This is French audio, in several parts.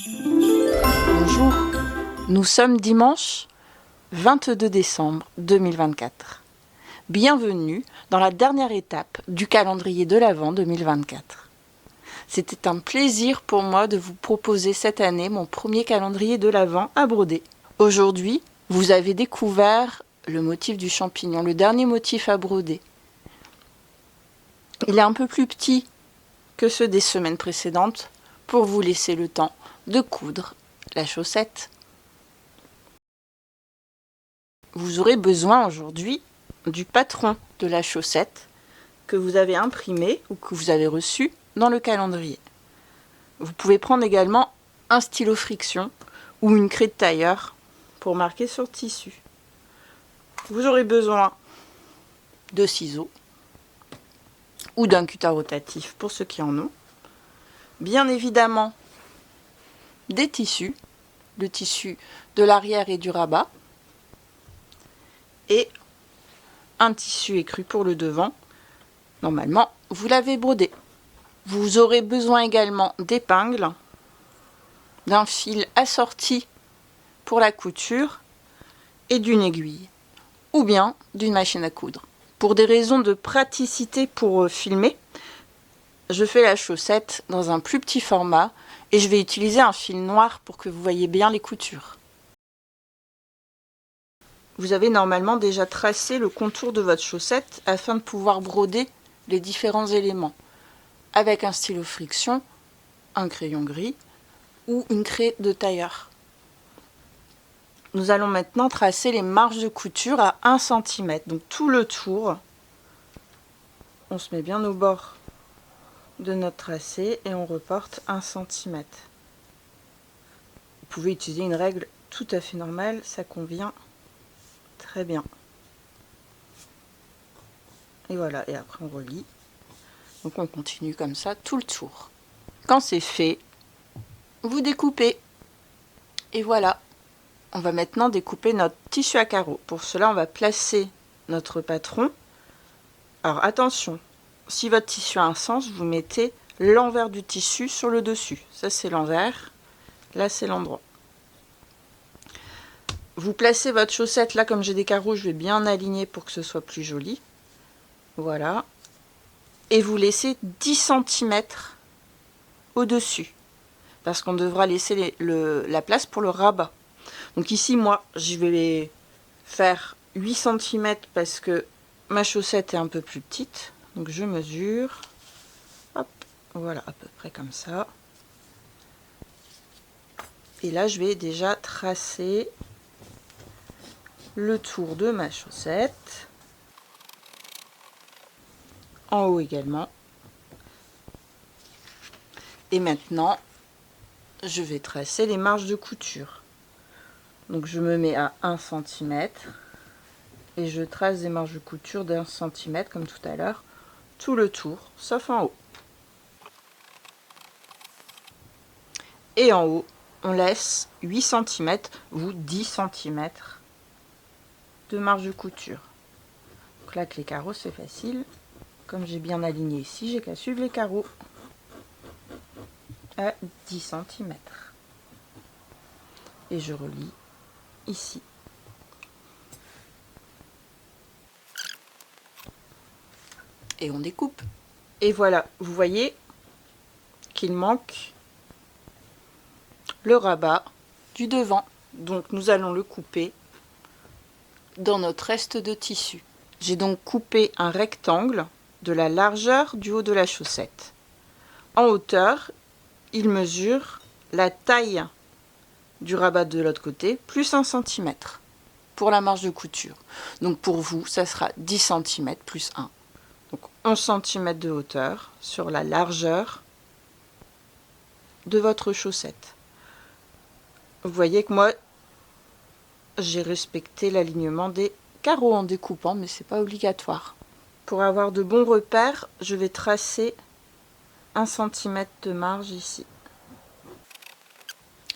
Bonjour, nous sommes dimanche 22 décembre 2024. Bienvenue dans la dernière étape du calendrier de l'Avent 2024. C'était un plaisir pour moi de vous proposer cette année mon premier calendrier de l'Avent à broder. Aujourd'hui, vous avez découvert le motif du champignon, le dernier motif à broder. Il est un peu plus petit que ceux des semaines précédentes pour vous laisser le temps de coudre la chaussette. Vous aurez besoin aujourd'hui du patron de la chaussette que vous avez imprimé ou que vous avez reçu dans le calendrier. Vous pouvez prendre également un stylo friction ou une craie de tailleur pour marquer sur le tissu. Vous aurez besoin de ciseaux ou d'un cutter rotatif pour ceux qui en ont. Bien évidemment, des tissus, le tissu de l'arrière et du rabat, et un tissu écru pour le devant. Normalement, vous l'avez brodé. Vous aurez besoin également d'épingles, d'un fil assorti pour la couture et d'une aiguille, ou bien d'une machine à coudre. Pour des raisons de praticité pour filmer, je fais la chaussette dans un plus petit format et je vais utiliser un fil noir pour que vous voyez bien les coutures. Vous avez normalement déjà tracé le contour de votre chaussette afin de pouvoir broder les différents éléments avec un stylo friction, un crayon gris ou une craie de tailleur. Nous allons maintenant tracer les marges de couture à 1 cm, donc tout le tour. On se met bien au bord de notre tracé et on reporte 1 cm. Vous pouvez utiliser une règle tout à fait normale, ça convient très bien. Et voilà, et après on relie. Donc on continue comme ça tout le tour. Quand c'est fait, vous découpez. Et voilà, on va maintenant découper notre tissu à carreaux. Pour cela, on va placer notre patron. Alors attention, si votre tissu a un sens, vous mettez l'envers du tissu sur le dessus. Ça c'est l'envers, là c'est l'endroit. Vous placez votre chaussette, là comme j'ai des carreaux, je vais bien aligner pour que ce soit plus joli. Voilà. Et vous laissez 10 cm au-dessus, parce qu'on devra laisser la place pour le rabat. Donc ici, moi, je vais faire 8 cm parce que ma chaussette est un peu plus petite. Donc je mesure. Hop, voilà, à peu près comme ça. Et là, je vais déjà tracer le tour de ma chaussette. En haut également. Et maintenant, je vais tracer les marges de couture. Donc je me mets à 1 cm et je trace des marges de couture d'1 cm comme tout à l'heure, tout le tour, sauf en haut. Et en haut, on laisse 8 cm ou 10 cm de marge de couture. Donc là, avec les carreaux, c'est facile. Comme j'ai bien aligné ici, j'ai qu'à suivre les carreaux à 10 cm. Et je relie ici. Et on découpe. Et voilà, vous voyez qu'il manque le rabat du devant. Donc nous allons le couper dans notre reste de tissu. J'ai donc coupé un rectangle de la largeur du haut de la chaussette. En hauteur, il mesure la taille du rabat de l'autre côté, plus 1 cm pour la marge de couture. Donc pour vous, ça sera 10 cm plus 1. Donc 11 cm de hauteur sur la largeur de votre chaussette. Vous voyez que moi, j'ai respecté l'alignement des carreaux en découpant, mais c'est pas obligatoire. Pour avoir de bons repères, je vais tracer 1 cm de marge ici.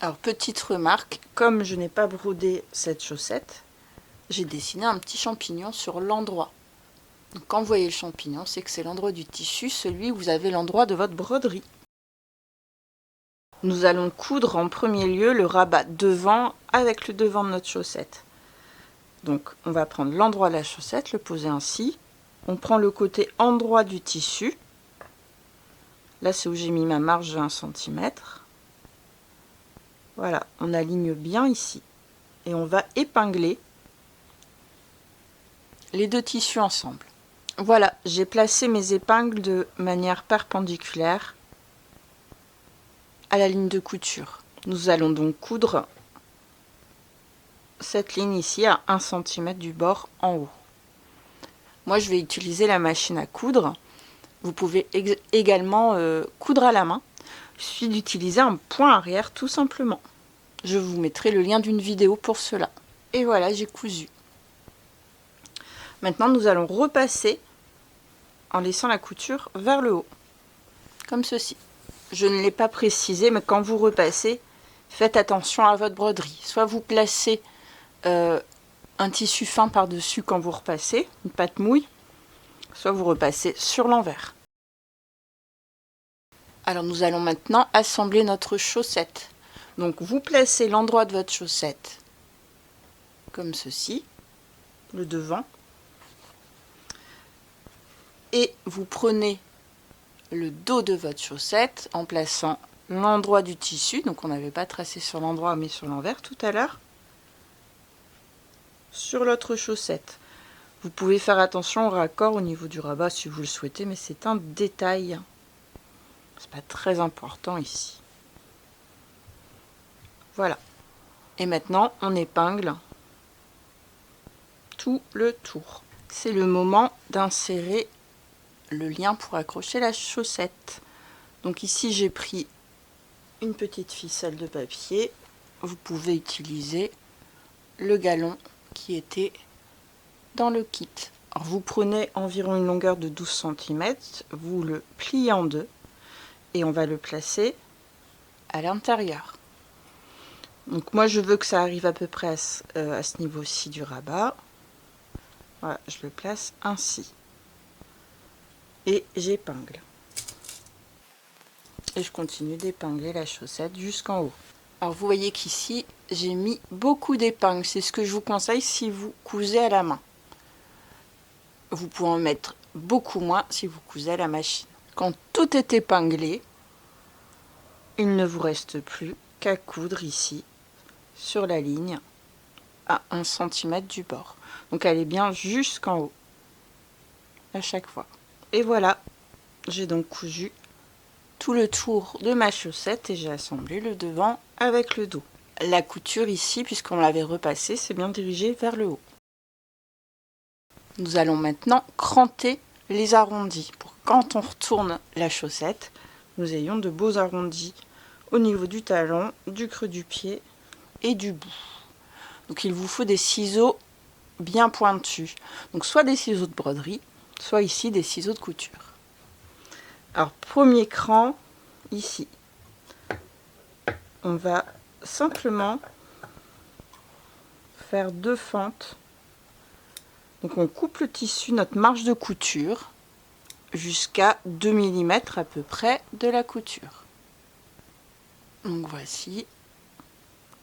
Alors, petite remarque, comme je n'ai pas brodé cette chaussette, j'ai dessiné un petit champignon sur l'endroit. Donc, quand vous voyez le champignon, c'est que c'est l'endroit du tissu, celui où vous avez l'endroit de votre broderie. Nous allons coudre en premier lieu le rabat devant avec le devant de notre chaussette. Donc on va prendre l'endroit de la chaussette, le poser ainsi. On prend le côté endroit du tissu. Là c'est où j'ai mis ma marge de 1 cm. Voilà, on aligne bien ici. Et on va épingler les deux tissus ensemble. Voilà, j'ai placé mes épingles de manière perpendiculaire à la ligne de couture. Nous allons donc coudre cette ligne ici à 1 cm du bord en haut. Moi je vais utiliser la machine à coudre. Vous pouvez également coudre à la main. Il suffit d'utiliser un point arrière tout simplement. Je vous mettrai le lien d'une vidéo pour cela. Et voilà, j'ai cousu. Maintenant nous allons repasser en laissant la couture vers le haut. Comme ceci. Je ne l'ai pas précisé, mais quand vous repassez, faites attention à votre broderie. Soit vous placez un tissu fin par-dessus quand vous repassez, une pâte mouille, soit vous repassez sur l'envers. Alors nous allons maintenant assembler notre chaussette. Donc vous placez l'endroit de votre chaussette comme ceci, le devant, et vous prenez le dos de votre chaussette en plaçant l'endroit du tissu, donc on n'avait pas tracé sur l'endroit mais sur l'envers tout à l'heure, sur l'autre chaussette. Vous pouvez faire attention au raccord au niveau du rabat si vous le souhaitez, mais c'est un détail. C'est pas très important ici. Voilà. Et maintenant, on épingle tout le tour. C'est le moment d'insérer le lien pour accrocher la chaussette. Donc ici, j'ai pris une petite ficelle de papier. Vous pouvez utiliser le galon qui était dans le kit. Alors vous prenez environ une longueur de 12 cm, vous le pliez en deux et on va le placer à l'intérieur. Donc moi je veux que ça arrive à peu près à ce niveau-ci du rabat. Voilà, je le place ainsi. Et j'épingle. Et je continue d'épingler la chaussette jusqu'en haut. Alors vous voyez qu'ici, j'ai mis beaucoup d'épingles. C'est ce que je vous conseille si vous cousez à la main. Vous pouvez en mettre beaucoup moins si vous cousez à la machine. Quand tout est épinglé, il ne vous reste plus qu'à coudre ici, sur la ligne, à 1 cm du bord. Donc elle est bien jusqu'en haut, à chaque fois. Et voilà, j'ai donc cousu tout le tour de ma chaussette et j'ai assemblé le devant avec le dos. La couture ici, puisqu'on l'avait repassée, c'est bien dirigé vers le haut. Nous allons maintenant cranter les arrondis pour que quand on retourne la chaussette, nous ayons de beaux arrondis au niveau du talon, du creux du pied et du bout. Donc il vous faut des ciseaux bien pointus. Donc soit des ciseaux de broderie, soit ici des ciseaux de couture. Alors premier cran, ici, on va simplement faire 2 fentes. Donc on coupe le tissu, notre marge de couture, jusqu'à 2 mm à peu près de la couture. Donc voici,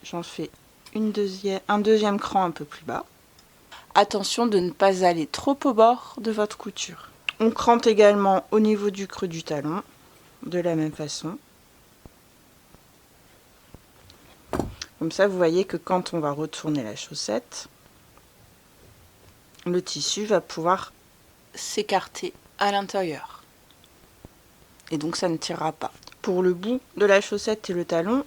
j'en fais un deuxième cran un peu plus bas. Attention de ne pas aller trop au bord de votre couture. On crante également au niveau du creux du talon, de la même façon. Comme ça, vous voyez que quand on va retourner la chaussette, le tissu va pouvoir s'écarter à l'intérieur. Et donc ça ne tirera pas. Pour le bout de la chaussette et le talon,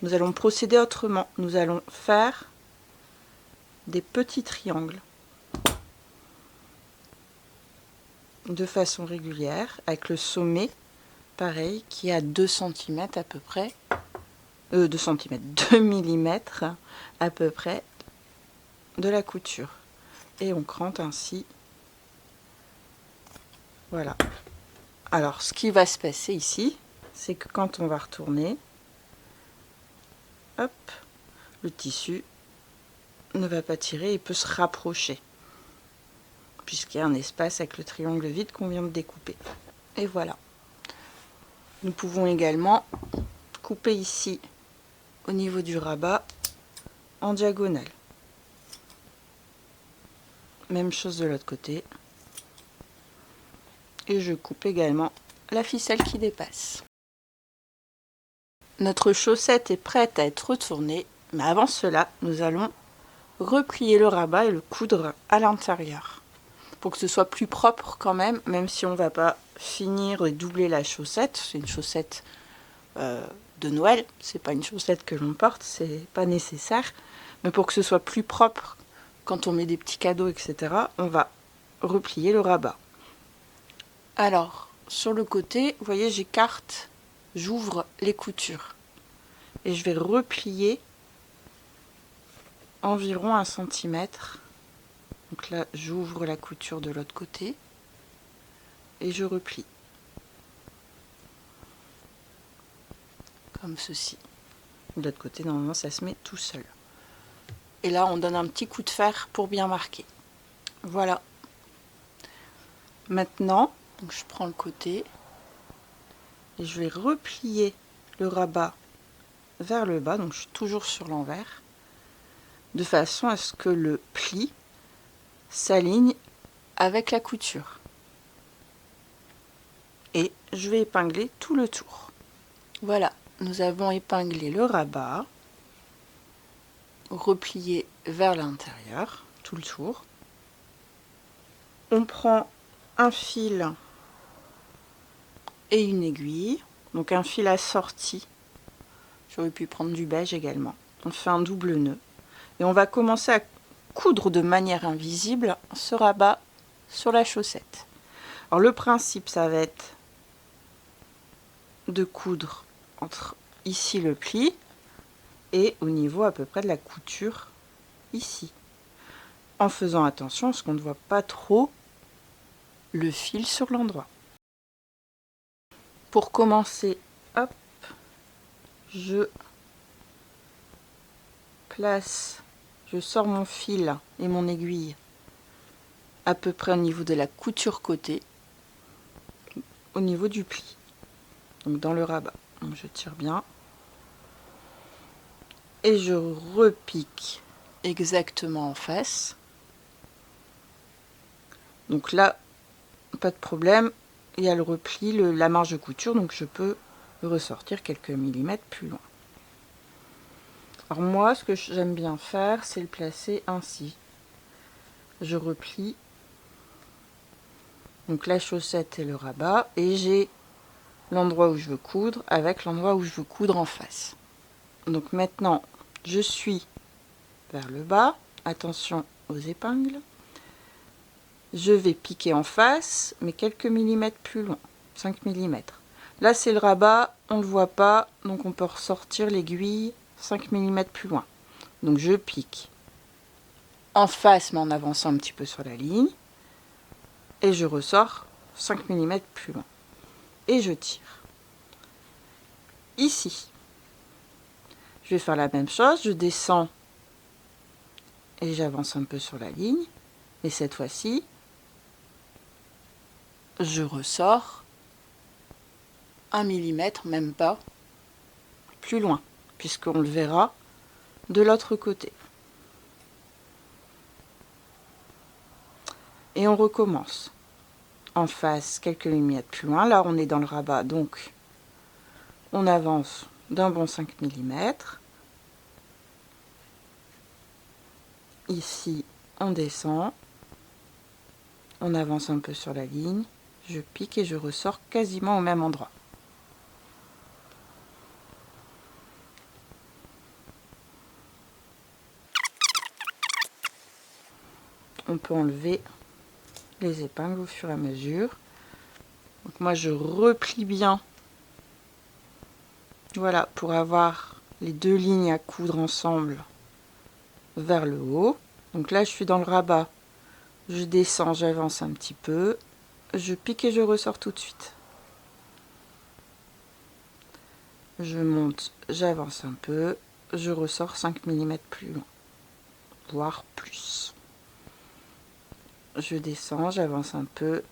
nous allons procéder autrement. Nous allons faire des petits triangles de façon régulière, avec le sommet, pareil, qui est à 2 cm à peu près, 2 mm à peu près de la couture. Et on crante ainsi. Voilà. Alors, ce qui va se passer ici, c'est que quand on va retourner, hop, le tissu ne va pas tirer, il peut se rapprocher, puisqu'il y a un espace avec le triangle vide qu'on vient de découper. Et voilà. Nous pouvons également couper ici au niveau du rabat en diagonale. Même chose de l'autre côté. Et je coupe également la ficelle qui dépasse. Notre chaussette est prête à être retournée, mais avant cela, nous allons replier le rabat et le coudre à l'intérieur. Pour que ce soit plus propre quand même si on ne va pas finir et doubler la chaussette. C'est une chaussette de Noël, c'est pas une chaussette que l'on porte, c'est pas nécessaire. Mais pour que ce soit plus propre, quand on met des petits cadeaux, etc., on va replier le rabat. Alors, sur le côté, vous voyez, j'écarte, j'ouvre les coutures. Et je vais replier environ 1 cm. Donc là, j'ouvre la couture de l'autre côté et je replie. Comme ceci. De l'autre côté, normalement, ça se met tout seul. Et là, on donne un petit coup de fer pour bien marquer. Voilà. Maintenant, donc je prends le côté et je vais replier le rabat vers le bas. Donc, je suis toujours sur l'envers. De façon à ce que le pli s'aligne avec la couture. Et je vais épingler tout le tour. Voilà, nous avons épinglé le rabat, replié vers l'intérieur, tout le tour. On prend un fil et une aiguille, donc un fil assorti. J'aurais pu prendre du beige également. On fait un double nœud et on va commencer à coudre de manière invisible ce rabat sur la chaussette. Alors le principe, ça va être de coudre entre ici le pli et au niveau à peu près de la couture ici, en faisant attention à ce qu'on ne voit pas trop le fil sur l'endroit. Pour commencer, hop, je place, je sors mon fil et mon aiguille à peu près au niveau de la couture côté, au niveau du pli, donc dans le rabat. Donc je tire bien et je repique exactement en face. Donc là, pas de problème, il y a le repli, la marge de couture, donc je peux le ressortir quelques millimètres plus loin. Alors moi, ce que j'aime bien faire, c'est le placer ainsi. Je replie donc la chaussette et le rabat, et j'ai l'endroit où je veux coudre avec l'endroit où je veux coudre en face. Donc maintenant, je suis vers le bas, attention aux épingles. Je vais piquer en face, mais quelques millimètres plus loin, 5 mm. Là, c'est le rabat, on ne le voit pas, donc on peut ressortir l'aiguille 5 mm plus loin. Donc je pique en face, mais en avançant un petit peu sur la ligne, et je ressors 5 mm plus loin. Et je tire. Ici, je vais faire la même chose, je descends et j'avance un peu sur la ligne, et cette fois-ci, je ressors 1 mm, même pas, plus loin, puisqu'on le verra de l'autre côté. Et on recommence. En face, quelques millimètres plus loin. Là, on est dans le rabat, donc on avance d'un bon 5 mm. Ici, on descend. On avance un peu sur la ligne. Je pique et je ressors quasiment au même endroit. On peut enlever les épingles au fur et à mesure. Donc moi, je replie bien. Voilà, pour avoir les deux lignes à coudre ensemble vers le haut. Donc là, je suis dans le rabat. Je descends, j'avance un petit peu. Je pique et je ressors tout de suite. Je monte, j'avance un peu. Je ressors 5 mm plus loin, voire plus. Je descends, j'avance un peu.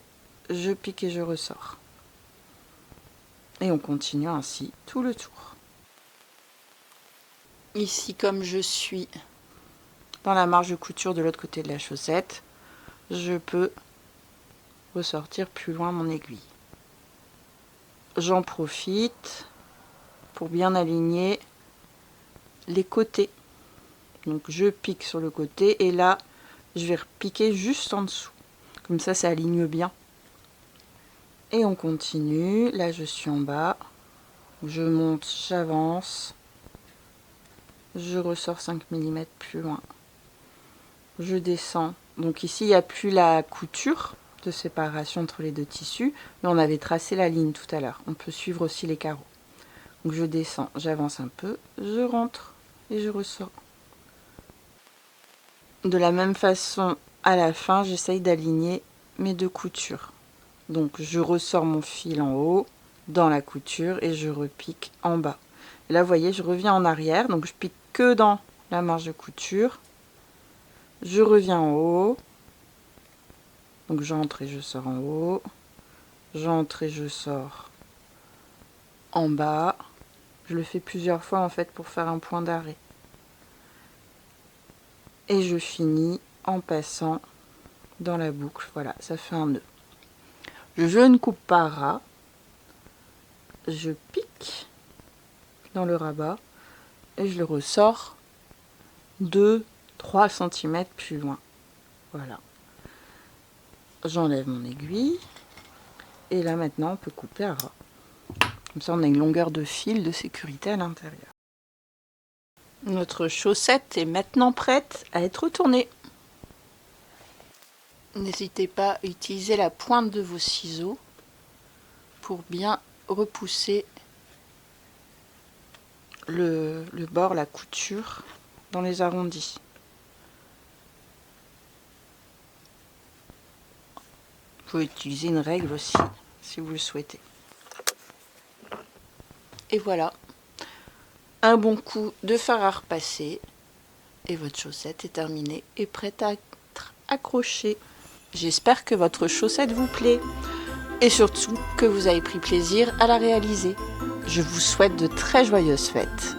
Je pique et je ressors. Et on continue ainsi tout le tour. Ici, comme je suis dans la marge de couture de l'autre côté de la chaussette, je peux ressortir plus loin mon aiguille. J'en profite pour bien aligner les côtés. Donc je pique sur le côté et là je vais repiquer juste en dessous. Comme ça aligne bien. Et on continue. Là je suis en bas. Je monte, j'avance. Je ressors 5 mm plus loin. Je descends. Donc ici il n'y a plus la couture de séparation entre les deux tissus, mais on avait tracé la ligne tout à l'heure. On peut suivre aussi les carreaux. Donc je descends, j'avance un peu, je rentre et je ressors. De la même façon, à la fin, j'essaye d'aligner mes deux coutures. Donc je ressors mon fil en haut dans la couture et je repique en bas. Et là, vous voyez, je reviens en arrière, donc je pique que dans la marge de couture. Je reviens en haut. Donc j'entre et je sors en haut. J'entre et je sors en bas. Je le fais plusieurs fois en fait pour faire un point d'arrêt. Et je finis en passant dans la boucle. Voilà, ça fait un nœud. Je ne coupe pas ras. Je pique dans le rabat et je le ressors 2-3 cm plus loin. Voilà. J'enlève mon aiguille. Et là maintenant on peut couper à ras. Comme ça on a une longueur de fil de sécurité à l'intérieur. Notre chaussette est maintenant prête à être tournée. N'hésitez pas à utiliser la pointe de vos ciseaux pour bien repousser le bord, la couture dans les arrondis. Vous pouvez utiliser une règle aussi si vous le souhaitez. Et voilà, un bon coup de fard à repasser et votre chaussette est terminée et prête à être accrochée. J'espère que votre chaussette vous plaît et surtout que vous avez pris plaisir à la réaliser. Je vous souhaite de très joyeuses fêtes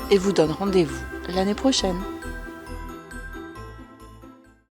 et vous donne rendez-vous l'année prochaine.